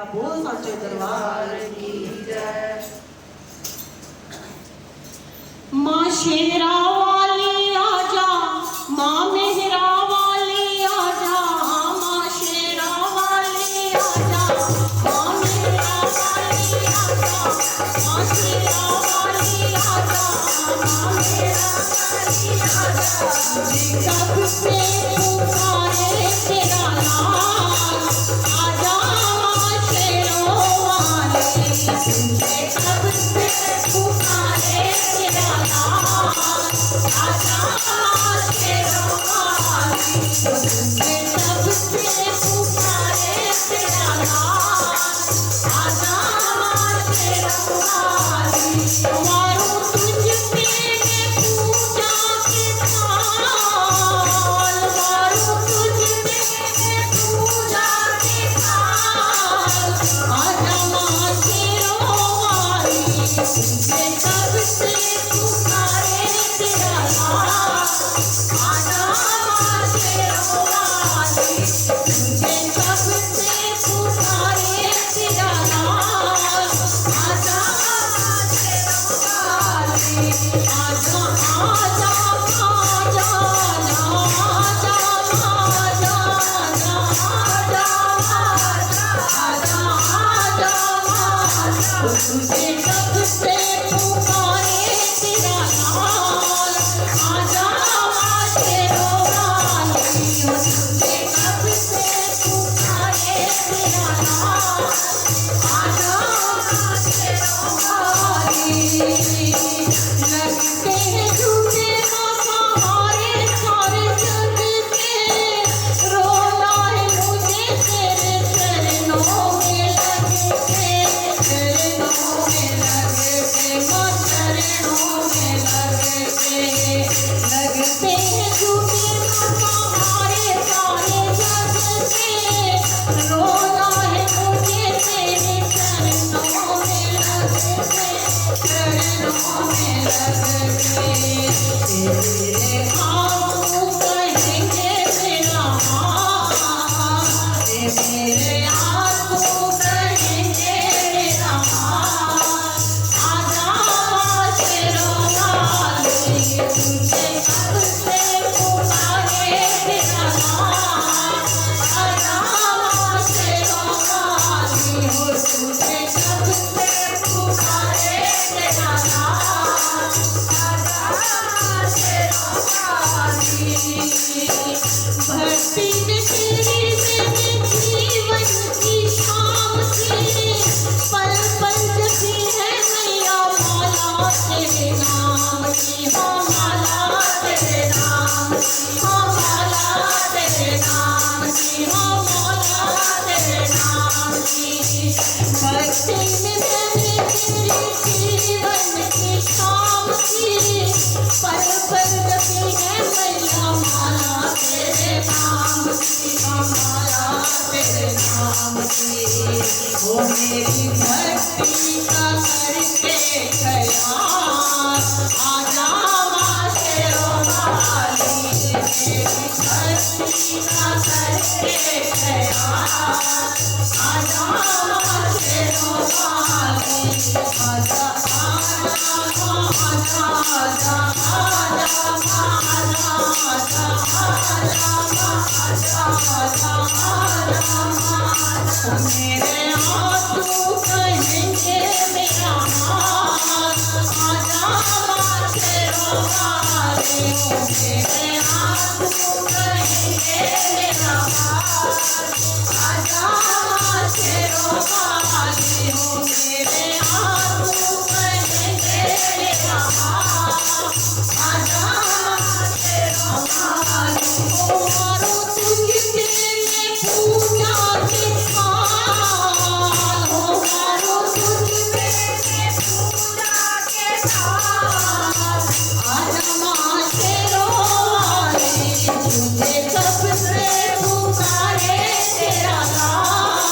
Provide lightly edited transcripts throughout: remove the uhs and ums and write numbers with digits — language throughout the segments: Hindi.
बोल साचे दरबार की जय। माँ शेरा वाली आजा, माँ मेहरा वाली आजा, माँ शेरा वाली आजा, माँ मेहरा वाली आजा, माँ शेरा वाली आजा, माँ मेहरा वाली आजा। कब से पुकारे तेरा नाम, आजा माँ शेरों वाली। कब से पुकारे तेरा नाम, आजा माँ शेरों वाली। कब से पुकारे तेरा नाम, आजा माँ शेरों वाली। मारूं तुझ पे मैं पूजा के थाल, मारूं तुझ पे मैं पूजा के थाल, आजा माँ शेरों वाली। मैं कब से पुकारे तेरा नाम, आजा माँ शेरों वाली। मुझे कब से पुकारे तेरा नाम, आजा माँ शेरों वाली। आजा आजा आजा आजा आजा आजा आजा। तुझे कब से पुकारे तेरा नाम, आजा माँ शेरों वाली। तुझे कब से पुकारे तेरा नाम, आजा माँ शेरों वाली। लगते हैं झूठे हमारे सारे जग के, रोना है मुझे तेरे चरणों में लग के, चरणों में लग के, माँ चरणों में लग के। लगते हैं झूठे हमारे सारे जग के, रोना है मुझे तेरे चरणों में लग के, चरणों में लग के। तेरे आंसू कहेंगे मेरा हाल, तेरे आंसू कहेंगे मेरा हाल, आजा माँ शेरों वाली। तुझे कब से पुकारे तेरा नाम, आजा माँ शेरों वाली। हो तुझे कब से पुकारे तेरा नाम, आजा माँ शेरों वाली। भक्ति में तेरी मैंने जीवन की शाम की, पल पल जपी है मैया माला तेरे नाम की, हाँ माला तेरे नाम की, हाँ माला तेरे नाम की, हाँ माला तेरे नाम की। भक्ति में मैंने तेरी जीवन की शाम की, पल पल जपी है मैया माला तेरे नाम की, हाँ माला तेरे नाम की। ओ मेरी भक्ति का करके ख्याल, आजा माँ शेरों वाली। मेरी भक्ति का करके ख्याल, आजा माँ शेरों वाली। आजा आजा आजा आजा आजा आजा आजा आजा। मेरे आंसू कहेंगे मेरा हाल, आजा माँ शेरों वाली। मेरे आंसू कहेंगे मेरा हाल, आजा माँ शेरों वाली। मेरे आंसू कहेंगे मेरा हाल, आजा माँ शेरों वाली। ओ मारूं तुझ पे मैं पूजा के थाल, ओ मारूं तुझ पे मैं पूजा के थाल, आजा माँ शेरों वाली। तुझे कब से पुकारे तेरा नाम,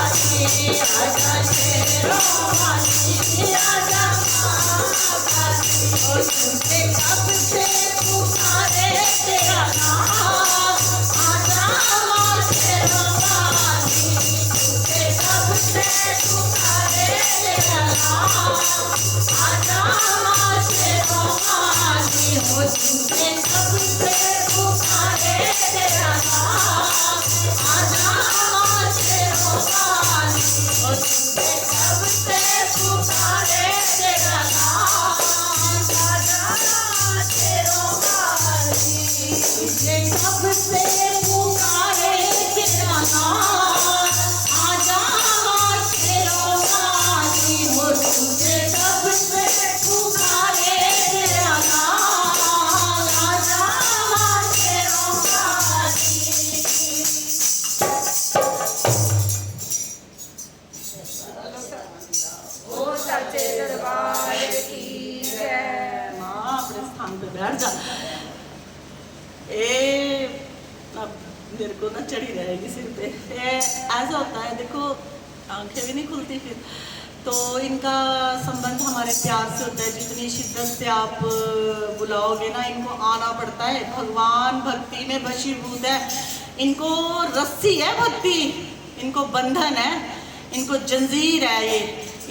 आजा शेरों वाली आजा माता दी। ओ झूठे कब से पुकारे तेरा नाम, आजा माँ शेरों वाली। झूठे कब से पुकारे तेरा नाम, आजा माँ शेरों वाली। ओ झूठे कब से पुकारे तेरा नाम, आजा माँ शेरों वाली। ओ झूठे कब से पुकारे तेरा नाम, आजा माँ शेरों वाली। झूठे कब से पुकारे तेरा नाम, आजा माँ शेरों वाली। ओ झूठे कब से पुकारे तेरा नाम, आजा माँ शेरों वाली। ओ सच्चे दरबार की जय। माँ अपने स्थान पे बैठ जा। ए अब मेरे को ना चढ़ी रहेगी सिर पे। ऐसा होता है, देखो आंखें भी नहीं खुलती फिर तो। इनका संबंध हमारे प्यार से होता है। जितनी शिद्दत से आप बुलाओगे ना, इनको आना पड़ता है। भगवान भक्ति में वशीभूत है। इनको रस्सी है भक्ति, इनको बंधन है, इनको जंजीर है ये।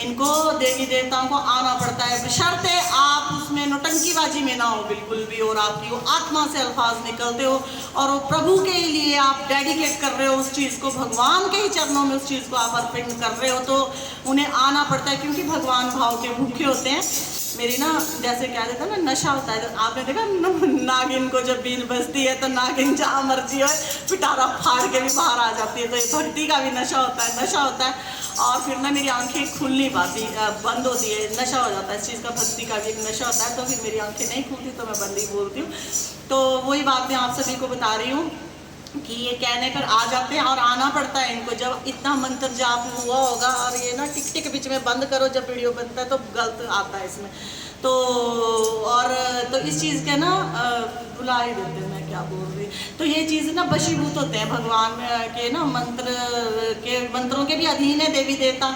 इनको देवी देवताओं को आना पड़ता है, बशर्ते आप उसमें नौटंकीबाजी में ना हो बिल्कुल भी, और आपकी वो आत्मा से अल्फाज निकलते हो और वो प्रभु के लिए आप डेडिकेट कर रहे हो उस चीज़ को, भगवान के ही चरणों में उस चीज़ को आप अर्पित कर रहे हो, तो उन्हें आना पड़ता है। क्योंकि भगवान भाव के भूखे होते हैं। मेरी ना जैसे क्या देता है ना, नशा होता है। तो आपने देखा नागिन को जब बीन बजती है तो नागिन जहाँ मर्जी हो पिटारा फाड़ के भी बाहर आ जाती है। तो ये भक्ति का भी नशा होता है, नशा होता है। और फिर ना मेरी आंखें खुल नहीं पाती, बंद होती है, नशा हो जाता है इस चीज़ का। भक्ति का भी एक नशा होता है, तो फिर मेरी आंखें नहीं खुलती तो मैं बंद ही बोलती हूँ। तो वही बात मैं आप सभी को बता रही हूँ कि ये कहने पर आ जाते हैं और आना पड़ता है इनको। जब इतना मंत्र जाप हुआ होगा और ये ना टिक टिक बीच में बंद करो जब वीडियो बनता है तो गलत आता है इसमें तो। और तो इस चीज़ के ना बुला ही देते हैं, मैं क्या बोल रही। तो ये चीज़ ना वशीभूत होते हैं भगवान के ना मंत्रों के भी अधीन है देवी देवता।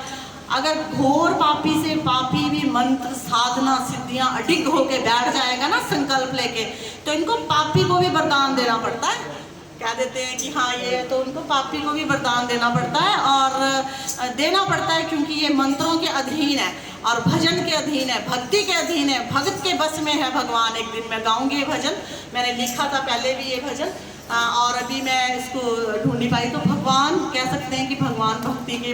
अगर घोर पापी से पापी भी मंत्र साधना सिद्धियां अडिग होके बैठ जाएगा ना संकल्प लेके, तो इनको पापी को भी वरदान देना पड़ता है। क्या देते हैं कि हाँ ये है, तो उनको पापी को भी वरदान देना पड़ता है और देना पड़ता है, क्योंकि ये मंत्रों के अधीन है और भजन के अधीन है, भक्ति के अधीन है, भगत के बस में है भगवान। एक दिन मैं गाऊंगी ये भजन, मैंने लिखा था पहले भी ये भजन और अभी मैं इसको ढूंढ नहीं पाई। तो भगवान कह सकते हैं कि भगवान भक्ति के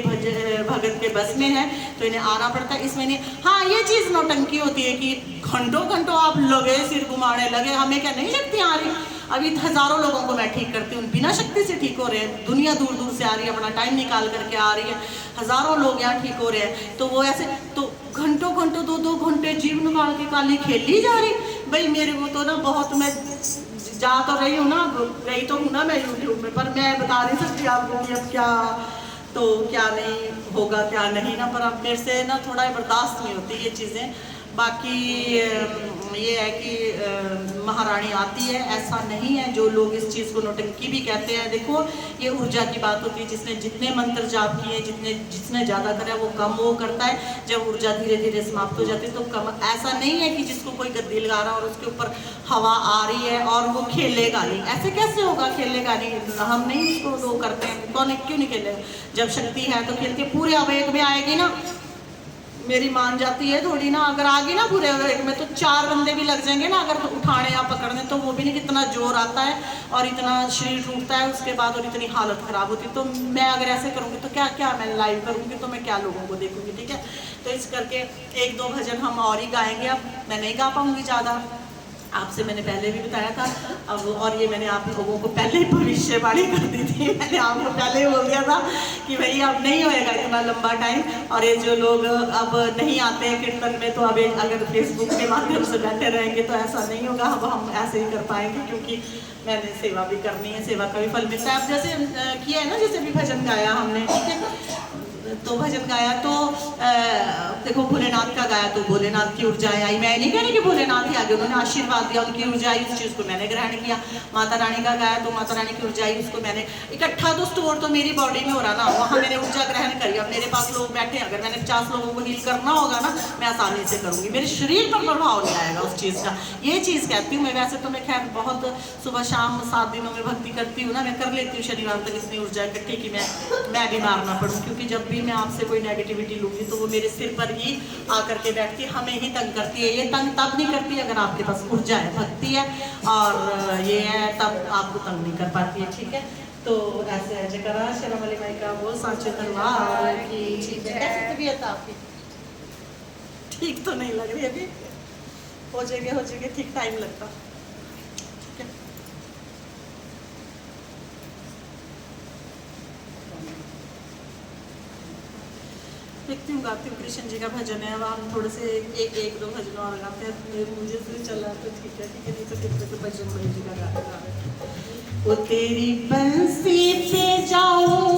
भगत के बस में है, तो इन्हें आना पड़ता है। इसमें नहीं, हाँ ये चीज़ नौटंकी होती है कि घंटों घंटों आप लगे सिर घुमाने लगे, हमें क्या नहीं शक्ति आ रही। अभी हज़ारों लोगों को मैं ठीक करती हूँ, बिना शक्ति से ठीक हो रहे हैं। दुनिया दूर दूर से आ रही है, अपना टाइम निकाल करके आ रही है, हज़ारों लोग यहाँ ठीक हो रहे हैं। तो वो ऐसे तो घंटों घंटों 2-2 घंटे जीव निकाल के काली खेली जा रही। भाई मेरे को तो ना बहुत, मैं जा तो रही हूँ ना, गई तो हूँ ना मैं यूट्यूब में, पर मैं बता नहीं सकती आपको कि अब क्या तो क्या नहीं होगा क्या नहीं ना। पर अब मेरे से ना थोड़ा बर्दाश्त नहीं होती ये चीज़ें। बाकी ये है कि महारानी आती है, ऐसा नहीं है। जो लोग इस चीज़ को नौटंकी भी कहते हैं, देखो ये ऊर्जा की बात होती है। जिसने जितने मंत्र जाप किए, जिसने ज़्यादा करा वो कम वो करता है। जब ऊर्जा धीरे धीरे समाप्त हो जाती है तो कम। ऐसा नहीं है कि जिसको कोई गद्दी लगा रहा और उसके ऊपर हवा आ रही है और वो खेलेगा नहीं, ऐसे कैसे होगा? खेलेगा नहीं, हम नहीं इसको वो करते हैं। कौन क्यों नहीं खेलेगा? जब शक्ति है तो खेलते। पूरे अवेग में आएगी ना, मेरी मान जाती है थोड़ी ना, अगर आ गई ना पूरे अवेग में तो 4 बंदे भी लग जाएंगे ना अगर उठाने या पकड़ने, तो वो भी नहीं, कितना जोर आता है और इतना शरीर टूटता है उसके बाद और इतनी हालत ख़राब होती है। तो मैं अगर ऐसे करूँगी तो क्या क्या मैं लाइव करूँगी तो मैं क्या लोगों को देखूँगी? ठीक है, तो इस करके 1-2 भजन हम और ही गाएंगे। अब मैं नहीं गा पाऊँगी ज़्यादा, आपसे मैंने पहले भी बताया था। अब और ये मैंने आप लोगों को पहले ही भविष्यवाणी कर दी थी, मैंने आपको पहले ही बोल दिया था कि भाई अब नहीं होएगा इतना लंबा टाइम। और ये जो लोग अब नहीं आते हैं कीर्तन में, तो अब अगर फेसबुक के माध्यम से बैठे रहेंगे तो ऐसा नहीं होगा। अब हम ऐसे ही कर पाएंगे, क्योंकि मैंने सेवा भी करनी है, सेवा का भी फल मिलता है। अब जैसे किया है ना, जैसे भी भजन गाया हमने, ठीक है, तो भजन गाया तो देखो भोलेनाथ का गाया तो भोलेनाथ की ऊर्जाएं आई। मैं नहीं कह रही कि भोलेनाथ ही आगे, उन्होंने आशीर्वाद दिया, उनकी ऊर्जा आई, उस चीज़ को मैंने ग्रहण किया। माता रानी का गाया तो माता रानी की ऊर्जा आई, उसको मैंने इकट्ठा तो स्टोर तो मेरी बॉडी में हो रहा ना, वहाँ मैंने ऊर्जा ग्रहण करी। अब मेरे पास लोग बैठे, अगर मैंने 50 लोगों को हील करना होगा ना, मैं आसानी से करूँगी, मेरे शरीर पर प्रभाव नहीं आएगा उस चीज़ का। ये चीज़ कहती हूँ मैं। वैसे तो मैं खैर बहुत सुबह शाम 7 दिनों में भक्ति करती हूँ ना, मैं कर लेती हूँ शनिवार तक इतनी ऊर्जा इकट्ठी कि मैं बीमार ना पड़ूँ, क्योंकि जब भी मैं आपसे कोई नेगेटिविटी लूँगी तो वो मेरे सिर पर ही आकर के बैठती है, हमें ही तंग करती है। ये तंग तब नहीं करती अगर आपके पास ऊर्जा है, भक्ति है, और ये है तब आपको तंग नहीं कर पाती है, ठीक है। तो ऐसे है जयकारा शेरा वाली माई का बोल सांचे दरबार की। कैसी तबीयत आपकी? ठीक तो नहीं लग रही अभी, हो जाएगी, ठीक टाइम लगता। देखती हूँ, गाती हूँ। कृष्ण जी का भजन है, अब हम थोड़े से एक दो भजन और गाते हैं, मुझे से चला तो ठीक है, नहीं तो कितने तो भजन भाई जी का गाते। वो तेरी बंसी पे जाऊँ